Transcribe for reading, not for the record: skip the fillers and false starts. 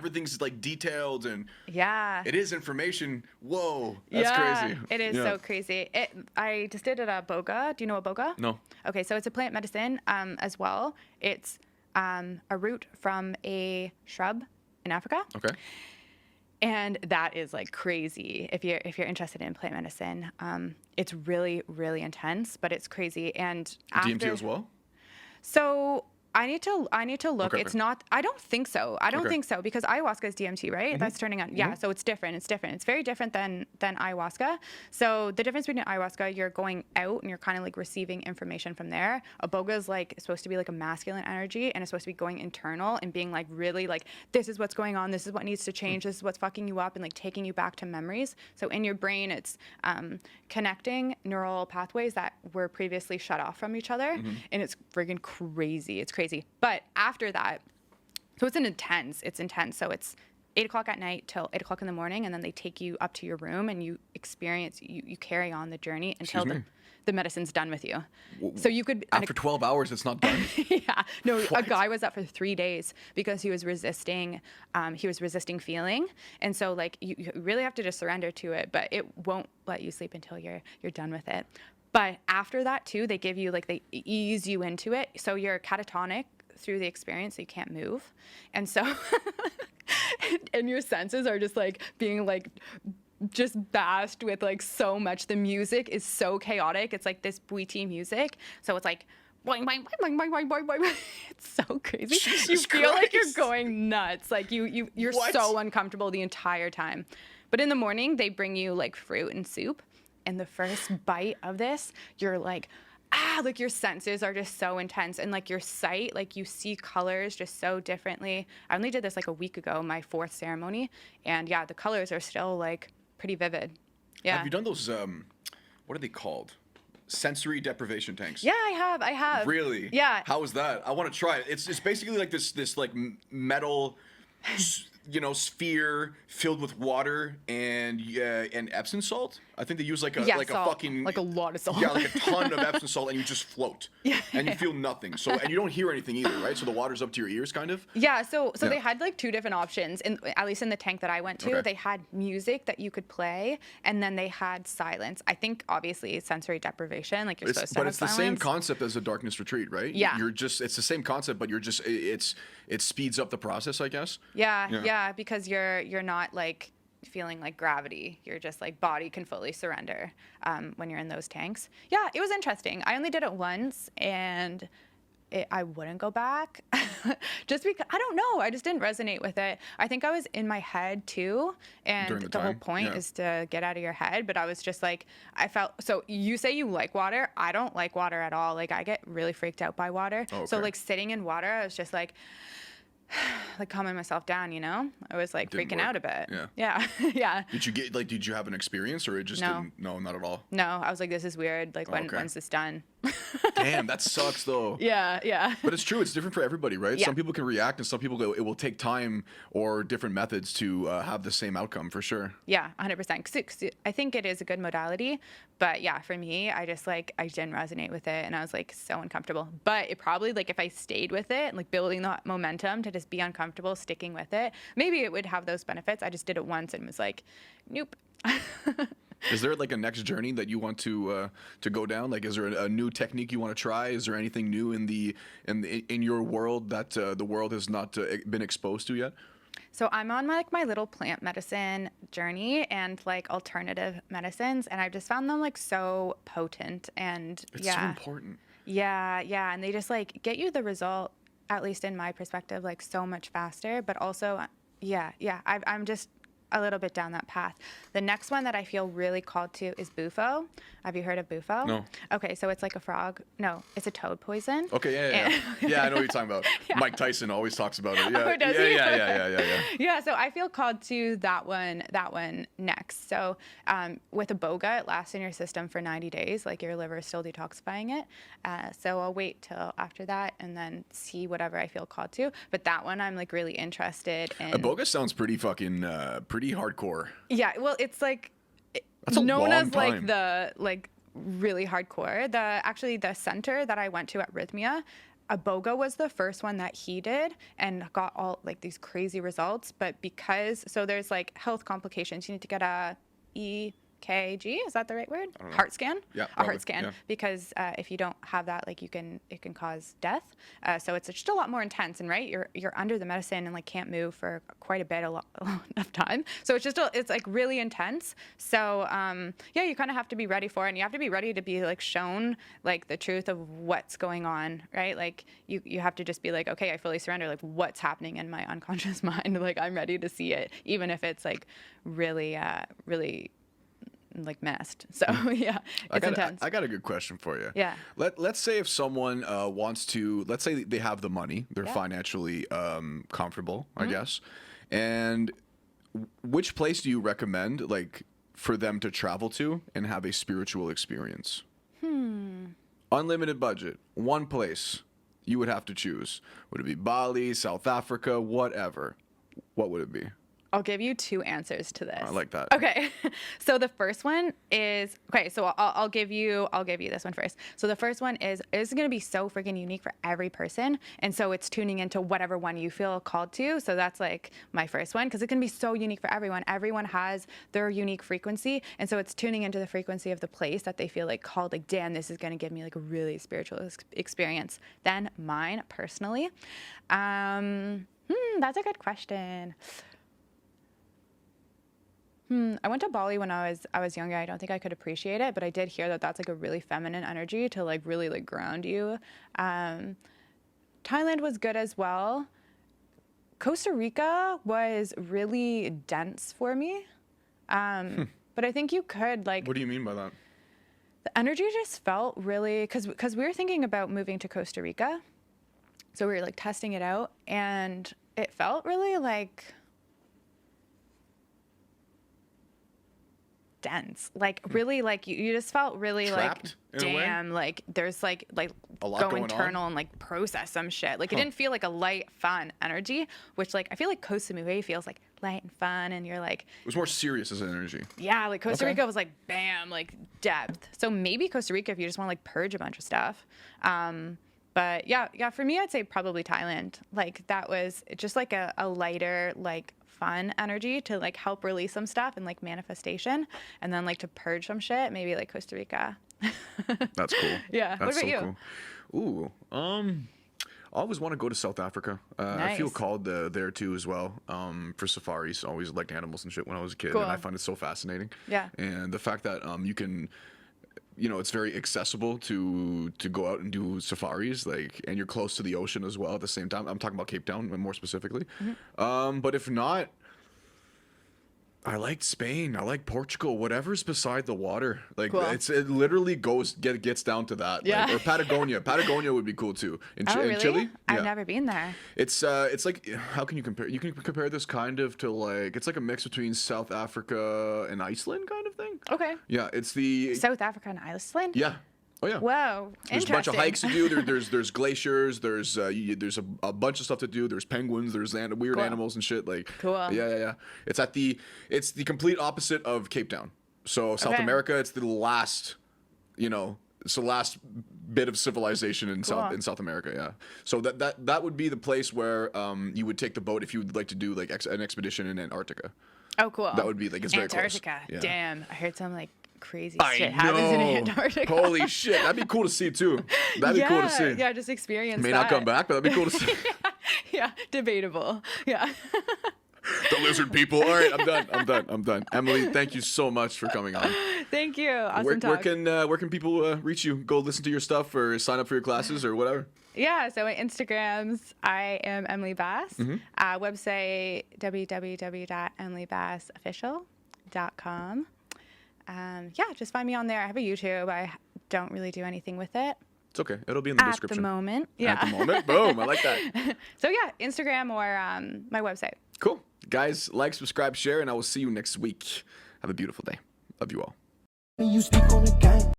everything's like detailed and Yeah. it is information. Whoa, that's crazy. It is so crazy. I just did it at Iboga. Do you know Iboga? No. Okay, so it's a plant medicine as well. It's a root from a shrub in Africa. Okay. And that is like crazy. If you're interested in plant medicine, it's really, really intense, but it's crazy. And DMT as well? So I need to look. Okay, It's not. I don't think so. I don't Okay. think so because ayahuasca is DMT, right? That's turning on. Yeah. So it's different. It's different. It's very different than ayahuasca. So the difference between ayahuasca, you're going out and you're kind of like receiving information from there. Iboga is like supposed to be like a masculine energy and it's supposed to be going internal and being like really like, this is what's going on. This is what needs to change. This is what's fucking you up and like taking you back to memories. So in your brain, it's connecting neural pathways that were previously shut off from each other, and it's friggin' crazy. It's crazy. But after that, so it's intense. So it's 8 o'clock at night till 8 o'clock in the morning, and then they take you up to your room and you experience, you carry on the journey until the medicine's done with you. So you could After 12 hours, it's not done. yeah. No, What? a guy was up for 3 days because he was resisting feeling. And so like you really have to just surrender to it, but it won't let you sleep until you're done with it. But after that too, they give you like, they ease you into it. So you're catatonic through the experience, so you can't move. And so, and your senses are just like being like, just bashed with like so much. The music is so chaotic. It's like this Bwiti music. So it's like, boing, boing, boing, boing, boing, boing, boing. It's so crazy. Jesus You feel like you're Christ. going nuts. Like you're What? so uncomfortable the entire time. But in the morning, they bring you like fruit and soup. And the first bite of this, you're like, like your senses are just so intense. And like your sight, like you see colors just so differently. I only did this like a week ago, my 4th ceremony. And yeah, the colors are still like pretty vivid. Yeah. Have you done those, what are they called? Sensory deprivation tanks? Yeah, I have. Really? Yeah. How is that? I want to try it. It's basically like this like metal, sphere filled with water and Epsom salt. I think they use like a salt. fucking like a lot of salt. yeah, like a ton of Epsom salt, and you just float. Yeah. And you feel nothing. So and you don't hear anything either, right? So the water's up to your ears, kind of. Yeah, so Yeah. they had like 2 different options, at least in the tank that I went to. Okay. They had music that you could play, and then they had silence. I think obviously sensory deprivation, like you're supposed to have It's the same silence. concept as a darkness retreat, right? Yeah. It's the same concept, but it speeds up the process, I guess. Yeah, because you're not like feeling like gravity. You're just like body can fully surrender when you're in those tanks. Yeah, it was interesting. I only did it once, and I wouldn't go back just because I don't know. I just didn't resonate with it. I think I was in my head too, and During the the whole time, point yeah. is to get out of your head. But I was just like, I felt so. You say you like water. I don't like water at all. Like I get really freaked out by water. Oh, So okay. like sitting in water, I was just like calming myself down, I was like Didn't freaking work. out a bit. Yeah. Yeah. Did you have an experience, or it just No. didn't? No, not at all. No, I was like, this is weird. Like Okay. when's this done? Damn, that sucks though. Yeah. But it's true. It's different for everybody, right? Yeah. Some people can react, and some people go. It will take time or different methods to have the same outcome, for sure. Yeah, 100%. 'Cause I think it is a good modality, but yeah, for me, I didn't resonate with it, and I was like so uncomfortable. But it probably like if I stayed with it, like building that momentum to just be uncomfortable, sticking with it, maybe it would have those benefits. I just did it once and was like, nope. Is there like a next journey that you want to go down? Like, is there a new technique you want to try? Is there anything new in your world that the world has not been exposed to yet? So I'm on my little plant medicine journey and like alternative medicines, and I've just found them like so potent and It's so important. Yeah, and they just like get you the result, at least in my perspective, like so much faster. But also, I'm just a little bit down that path. The next one that I feel really called to is bufo. Have you heard of bufo? No. Okay, so it's like a frog. No, it's a toad poison. Okay, yeah. Yeah, I know what you're talking about. Yeah. Mike Tyson always talks about it. Yeah, Oh, does he? yeah. Yeah, so I feel called to that one next. So with Iboga, it lasts in your system for 90 days, like your liver is still detoxifying it. So I'll wait till after that and then see whatever I feel called to. But that one I'm like really interested in. Iboga sounds pretty fucking pretty hardcore. Yeah, well, it's like That's a known long as like time. the really hardcore. The center that I went to at Rhythmia, Iboga was the first one that he did and got all like these crazy results. But so there's like health complications. You need to get a EKG, is that the right word? Heart scan? Yeah, a heart scan. yeah. Because if you don't have that, like it can cause death. So it's just a lot more intense, and right, you're under the medicine and like can't move for quite a lot of time. So it's like really intense. So yeah, you kind of have to be ready for it, and you have to be ready to be like shown like the truth of what's going on, right? Like you have to just be like, okay, I fully surrender. Like what's happening in my unconscious mind? Like I'm ready to see it, even if it's like really like messed. So yeah, it's intense. I got a good question for you. Yeah. Let's say if someone wants to, let's say they have the money, they're financially comfortable, I guess. And which place do you recommend, like, for them to travel to and have a spiritual experience? Unlimited budget, one place you would have to choose. Would it be Bali, South Africa, whatever? What would it be? I'll give you two answers to this. I like that. Okay. So the first one is, okay, so I'll give you this one first. So the first one is going to be so freaking unique for every person. And so it's tuning into whatever one you feel called to. So that's like my first one, because it can be so unique for everyone. Everyone has their unique frequency. And so it's tuning into the frequency of the place that they feel like called, like, damn, this is going to give me like a really spiritual experience. Then mine personally, that's a good question. I went to Bali when I was younger. I don't think I could appreciate it, but I did hear that that's like a really feminine energy to like really like ground you. Thailand was good as well. Costa Rica was really dense for me. But I think you could like. What do you mean by that? The energy just felt really, because we were thinking about moving to Costa Rica. So we were like testing it out, and it felt really like dense, like really like you just felt really trapped, like damn, like there's like a lot go going internal on. And like process some shit. Like it didn't feel like a light fun energy, which like I feel like Koh Samui feels like light and fun, and you're like It was more serious as an energy. yeah, like Costa Rica was like bam, like depth. So maybe Costa Rica if you just want to like purge a bunch of stuff. But yeah, for me I'd say probably Thailand. Like that was just like a lighter like fun energy to like help release some stuff and like manifestation, and then like to purge some shit, maybe like Costa Rica. That's cool. Yeah. That's What about so you? Cool. I always want to go to South Africa. I feel Nice. called there too as well. For safaris, always liked animals and shit when I was a kid, Cool. and I find it so fascinating. Yeah. And the fact that you can, you know, it's very accessible to go out and do safaris, like, and you're close to the ocean as well at the same time. I'm talking about Cape Town more specifically. But if not, I like Spain. I like Portugal. Whatever's beside the water, like Cool. it literally gets down to that. Yeah. Like, or Patagonia. Patagonia would be cool too. In, Oh, in really? Chile, I've yeah. never been there. It's like, how can you compare? You can compare this kind of to like, it's like a mix between South Africa and Iceland kind of thing. Okay. Yeah, it's the South Africa and Iceland? yeah. Oh yeah. Whoa. There's a bunch of Interesting. hikes to do. There's glaciers. There's a bunch of stuff to do. There's penguins. There's weird Cool. animals and shit. Like Cool. Yeah. It's the complete opposite of Cape Town. So South Okay. America, it's the last, it's the last bit of civilization in Cool. South America. Yeah. So that would be the place where you would take the boat if you would like to do like an expedition in Antarctica. Oh, cool. That would be like it's very close. Antarctica. Yeah. Damn. I heard some like crazy I shit happens in know. Antarctica. Holy shit, that'd be cool to see too. That'd be cool to see. Yeah, just experience May that. not come back, but that'd be cool to see. Yeah, debatable. Yeah. The lizard people. All right, I'm done. Emily, thank you so much for coming on. Thank you. Awesome Where talk. can people reach you? Go listen to your stuff or sign up for your classes or whatever. Yeah, so my Instagrams, I am Emily Bass. Website, www.emilybassofficial.com. Yeah, just find me on there. I have a YouTube. I don't really do anything with it It's okay. It'll be in the at description. the moment. Yeah. At the moment. Boom. I like that. So yeah, Instagram or my website. Cool. Guys, like, subscribe, share, and I will see you next week. Have a beautiful day. Love you all. You speak on the game.